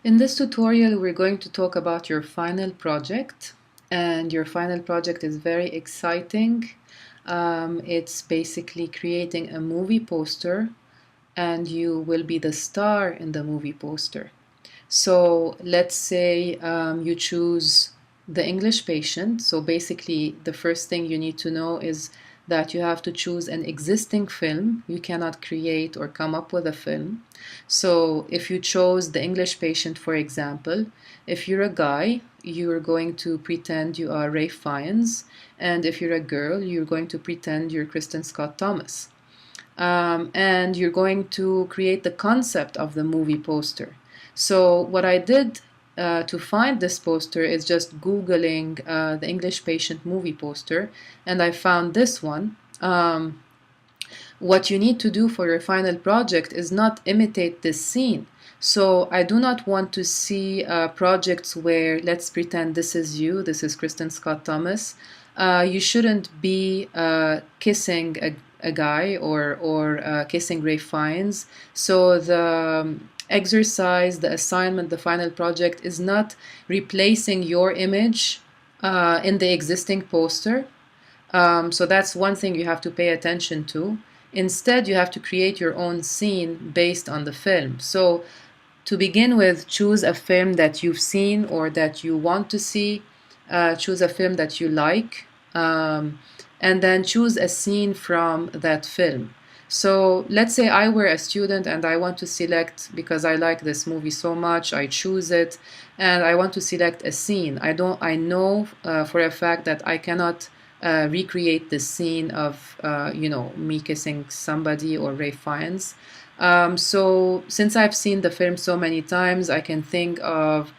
In this tutorial, we're going to talk about your final project, and your final project is very exciting. It's basically creating a movie poster, and you will be the star in the movie poster. So let's say you choose the English Patient. So basically, the first thing you need to know is that you have to choose an existing film. You cannot create or come up with a film. So if you chose the English Patient, for example, if you're a guy, you're going to pretend you are Ray Fiennes, and if you're a girl, you're going to pretend you're Kristen Scott Thomas. And you're going to create the concept of the movie poster. So what I did to find this poster is just Googling the English Patient movie poster, and I found this one. What you need to do for your final project is not imitate this scene. So I do not want to see projects where, let's pretend this is you, this is Kristen Scott Thomas. You shouldn't be kissing a guy or kissing Ray Fiennes. So the exercise, the assignment, the final project is not replacing your image in the existing poster. So that's one thing you have to pay attention to. Instead, you have to create your own scene based on the film. So to begin with, choose a film that you've seen or that you want to see. Choose a film that you like, and then choose a scene from that film. So let's say I were a student and I want to select, because I like this movie so much, I choose it, and I want to select a scene. I know for a fact that I cannot recreate the scene of me kissing somebody or Ray Fiennes. So since I've seen the film so many times, I can think of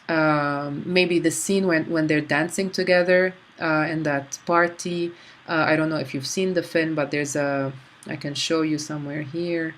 maybe the scene when they're dancing together in that party. I don't know if you've seen the film, but I can show you somewhere here.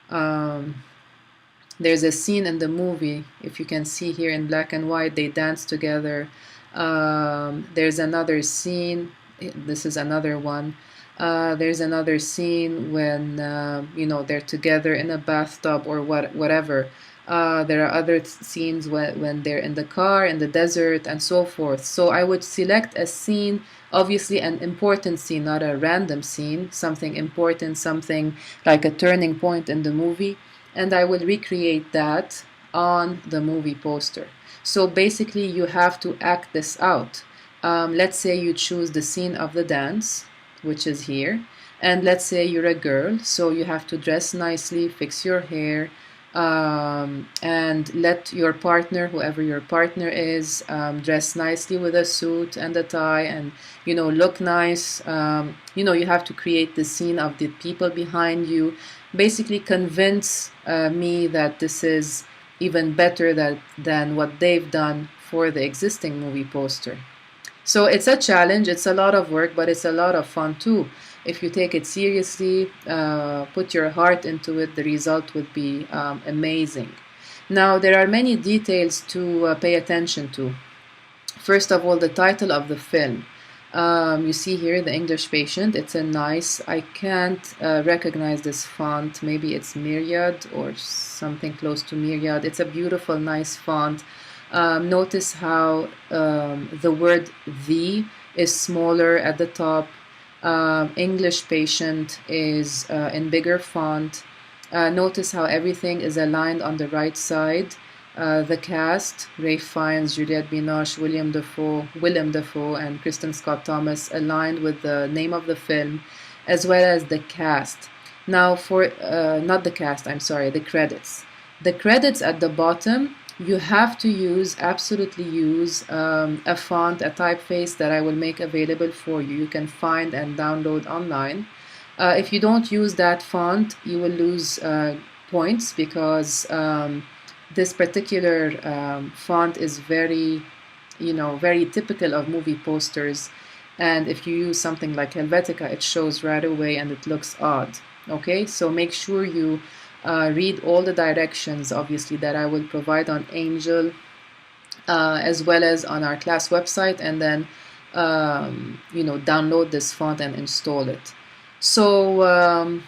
There's a scene in the movie, if you can see here in black and white, they dance together. There's another scene, this is another one. There's another scene when they're together in a bathtub or whatever. There are other scenes when they're in the car, in the desert, and so forth. So I would select a scene, obviously an important scene, not a random scene, something important, something like a turning point in the movie, and I will recreate that on the movie poster. So basically, you have to act this out. Let's say you choose the scene of the dance, which is here, and let's say you're a girl, so you have to dress nicely, fix your hair, and let your partner, whoever your partner is, dress nicely with a suit and a tie, and look nice. You have to create the scene of the people behind you. Basically, convince me that this is even better than what they've done for the existing movie poster. So it's a challenge, it's a lot of work, but it's a lot of fun too. If you take it seriously, put your heart into it, the result would be amazing. Now, there are many details to pay attention to. First of all, the title of the film. You see here, The English Patient. It's a nice, I can't recognize this font. Maybe it's Myriad or something close to Myriad. It's a beautiful, nice font. Notice how the word "the" is smaller at the top. English Patient is in bigger font. Notice how everything is aligned on the right side. The cast, Ray Fiennes, Juliette Binoche, Willem Dafoe, and Kristen Scott Thomas, aligned with the name of the film, as well as the cast. Now, not the cast, I'm sorry, the credits. The credits at the bottom, you have to absolutely use a font, a typeface that I will make available for you. You can find and download online. If you don't use that font, you will lose points because this particular font is very typical of movie posters. And if you use something like Helvetica, it shows right away and it looks odd. Okay, so make sure you read all the directions, obviously, that I will provide on Angel, as well as on our class website, and then download this font and install it. So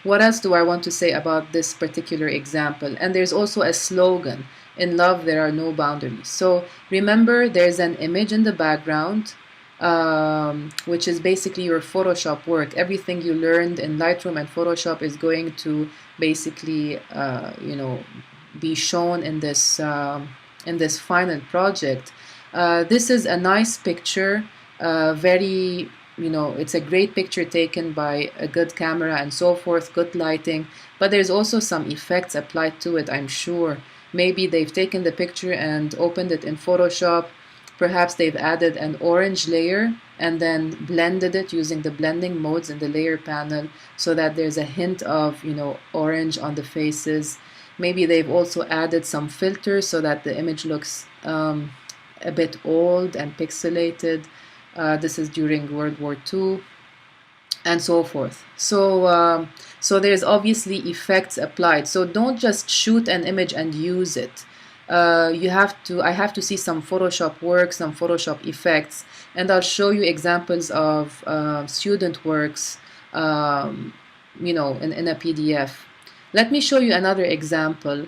what else do I want to say about this particular example? And there's also a slogan. In love, there are no boundaries. So remember, there's an image in the background, which is basically your Photoshop work. Everything you learned in Lightroom and Photoshop is going to basically, be shown in this final project. This is a nice picture, very, it's a great picture taken by a good camera and so forth, good lighting, but there's also some effects applied to it, I'm sure. Maybe they've taken the picture and opened it in Photoshop. Perhaps they've added an orange layer and then blended it using the blending modes in the layer panel so that there's a hint of, orange on the faces. Maybe they've also added some filters so that the image looks a bit old and pixelated. This is during World War II, and so forth. So there's obviously effects applied. So don't just shoot an image and use it. I have to see some Photoshop work, some Photoshop effects, and I'll show you examples of student works, in a PDF. Let me show you another example.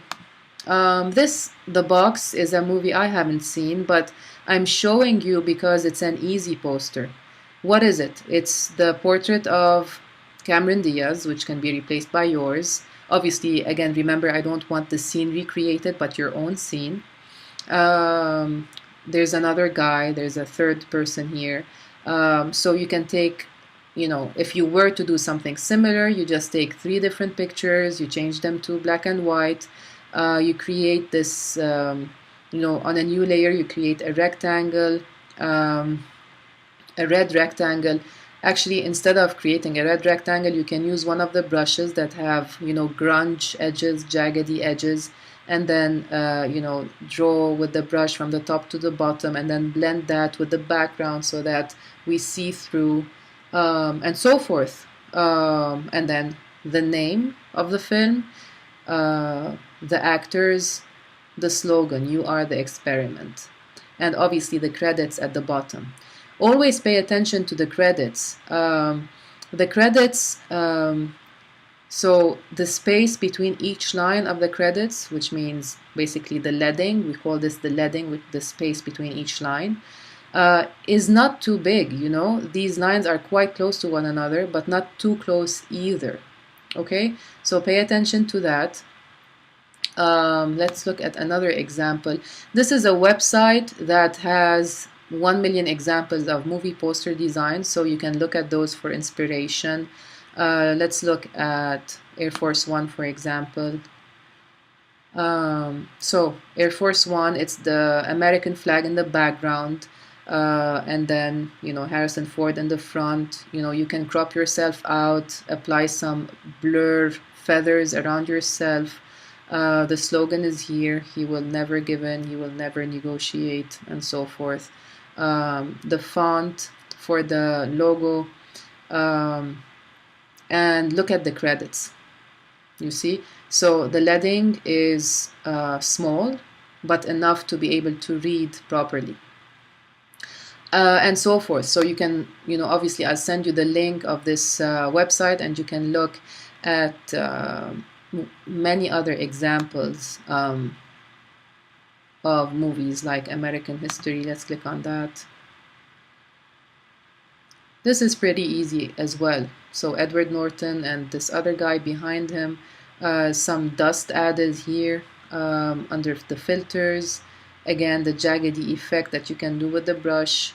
The Box is a movie I haven't seen, but I'm showing you because it's an easy poster. What is it? It's the portrait of Cameron Diaz, which can be replaced by yours. Obviously, again, remember, I don't want the scene recreated, but your own scene. There's another guy, there's a third person here. So you can take, if you were to do something similar, you just take 3 different pictures, you change them to black and white. You create this, on a new layer, you create a rectangle, a red rectangle. Actually, instead of creating a red rectangle, you can use one of the brushes that have, grunge edges, jaggedy edges, and then, draw with the brush from the top to the bottom, and then blend that with the background so that we see through, and so forth. And then the name of the film, the actors, the slogan, "You are the experiment," and obviously the credits at the bottom. Always pay attention to the credits. The credits, so the space between each line of the credits, which means basically the leading, we call this the leading, with the space between each line, is not too big, These lines are quite close to one another, but not too close either. Okay, so pay attention to that. Let's look at another example. This is a website that has 1 million examples of movie poster designs, so you can look at those for inspiration. Let's look at Air Force One, for example. So Air Force One, it's the American flag in the background, and then, Harrison Ford in the front. You can crop yourself out, apply some blur feathers around yourself. The slogan is here: "He will never give in, he will never negotiate," and so forth. The font for the logo, and look at the credits. You see, so the leading is small, but enough to be able to read properly, and so forth. So you can, obviously, I'll send you the link of this website, and you can look at many other examples of movies like American History. Let's click on that. This is pretty easy as well. So Edward Norton and this other guy behind him, some dust added here under the filters. Again, the jaggedy effect that you can do with the brush,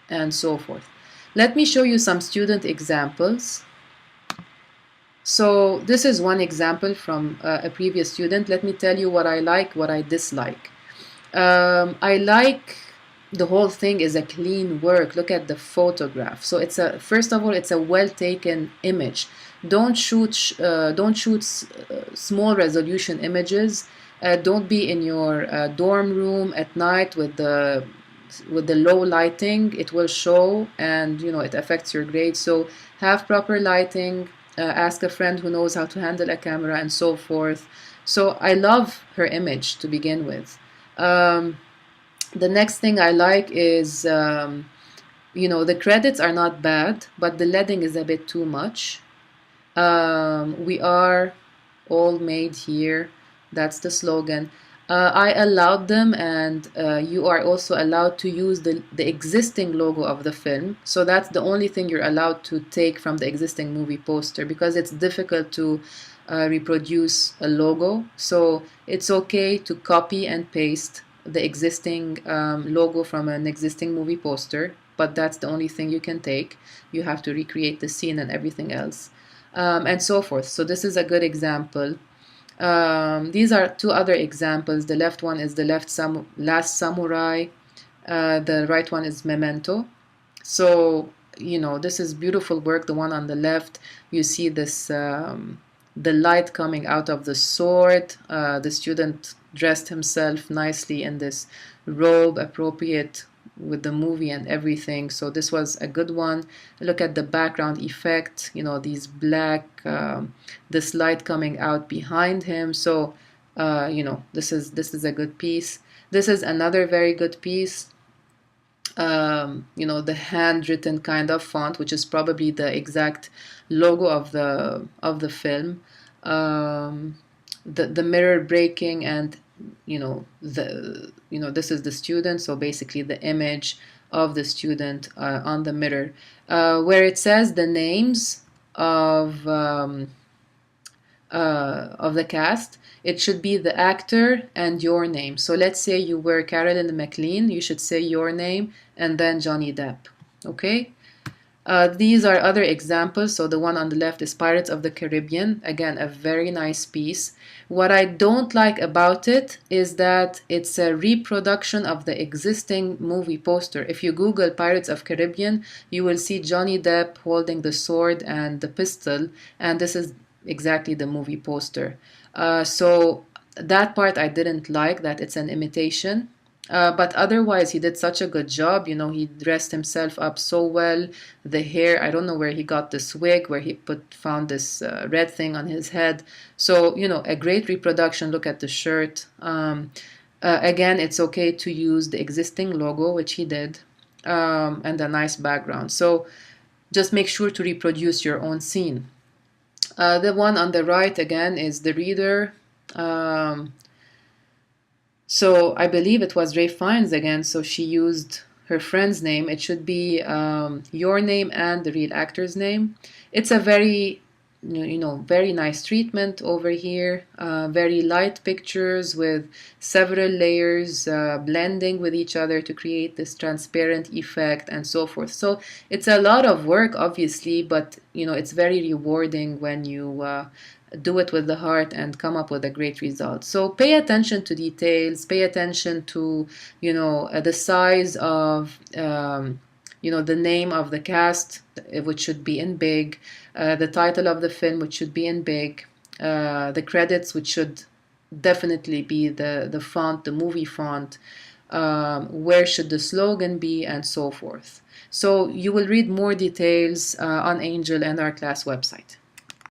and so forth. Let me show you some student examples. So this is one example from a previous student. Let me tell you what I like, what I dislike. I like the whole thing is a clean work. Look at the photograph. So first of all, it's a well taken image. Don't shoot small resolution images. Don't be in your dorm room at night with the low lighting. It will show, and it affects your grade. So have proper lighting. Ask a friend who knows how to handle a camera, and so forth. So I love her image to begin with. The next thing I like is, the credits are not bad, but the leading is a bit too much. We are all made here. That's the slogan. I allowed them, and you are also allowed to use the existing logo of the film. So that's the only thing you're allowed to take from the existing movie poster, because it's difficult to reproduce a logo. So it's okay to copy and paste the existing logo from an existing movie poster, but that's the only thing you can take. You have to recreate the scene and everything else, and so forth. So this is a good example. These are two other examples. The left one is the Last Samurai. The right one is Memento. So, this is beautiful work. The one on the left, you see this, the light coming out of the sword. The student dressed himself nicely in this robe appropriate with the movie and everything. So this was a good one. Look at the background effect, these black, this light coming out behind him. So, this is a good piece. This is another very good piece. The handwritten kind of font, which is probably the exact logo of the film. The mirror breaking, and this is the student. So basically, the image of the student on the mirror, where it says the names of the cast. It should be the actor and your name. So let's say you were Carolyn McLean, you should say your name and then Johnny Depp. Okay? These are other examples. So the one on the left is Pirates of the Caribbean. Again, a very nice piece. What I don't like about it is that it's a reproduction of the existing movie poster. If you Google Pirates of Caribbean, you will see Johnny Depp holding the sword and the pistol, and this is exactly the movie poster. So that part I didn't like, that it's an imitation. But otherwise, he did such a good job. He dressed himself up so well. The hair, I don't know where he got this wig, where he found this red thing on his head. So, a great reproduction. Look at the shirt. Again, it's okay to use the existing logo, which he did, and a nice background. So just make sure to reproduce your own scene. The one on the right, again, is the reader. So I believe it was Ray Fiennes again. So she used her friend's name. It should be your name and the real actor's name. It's a very, very nice treatment over here. Very light pictures with several layers blending with each other to create this transparent effect and so forth. So it's a lot of work, obviously, but it's very rewarding when you do it with the heart and come up with a great result. So pay attention to details, pay attention to, the size of, the name of the cast, which should be in big, the title of the film, which should be in big, the credits, which should definitely be the font, the movie font, where should the slogan be, and so forth. So you will read more details on Angel and our class website.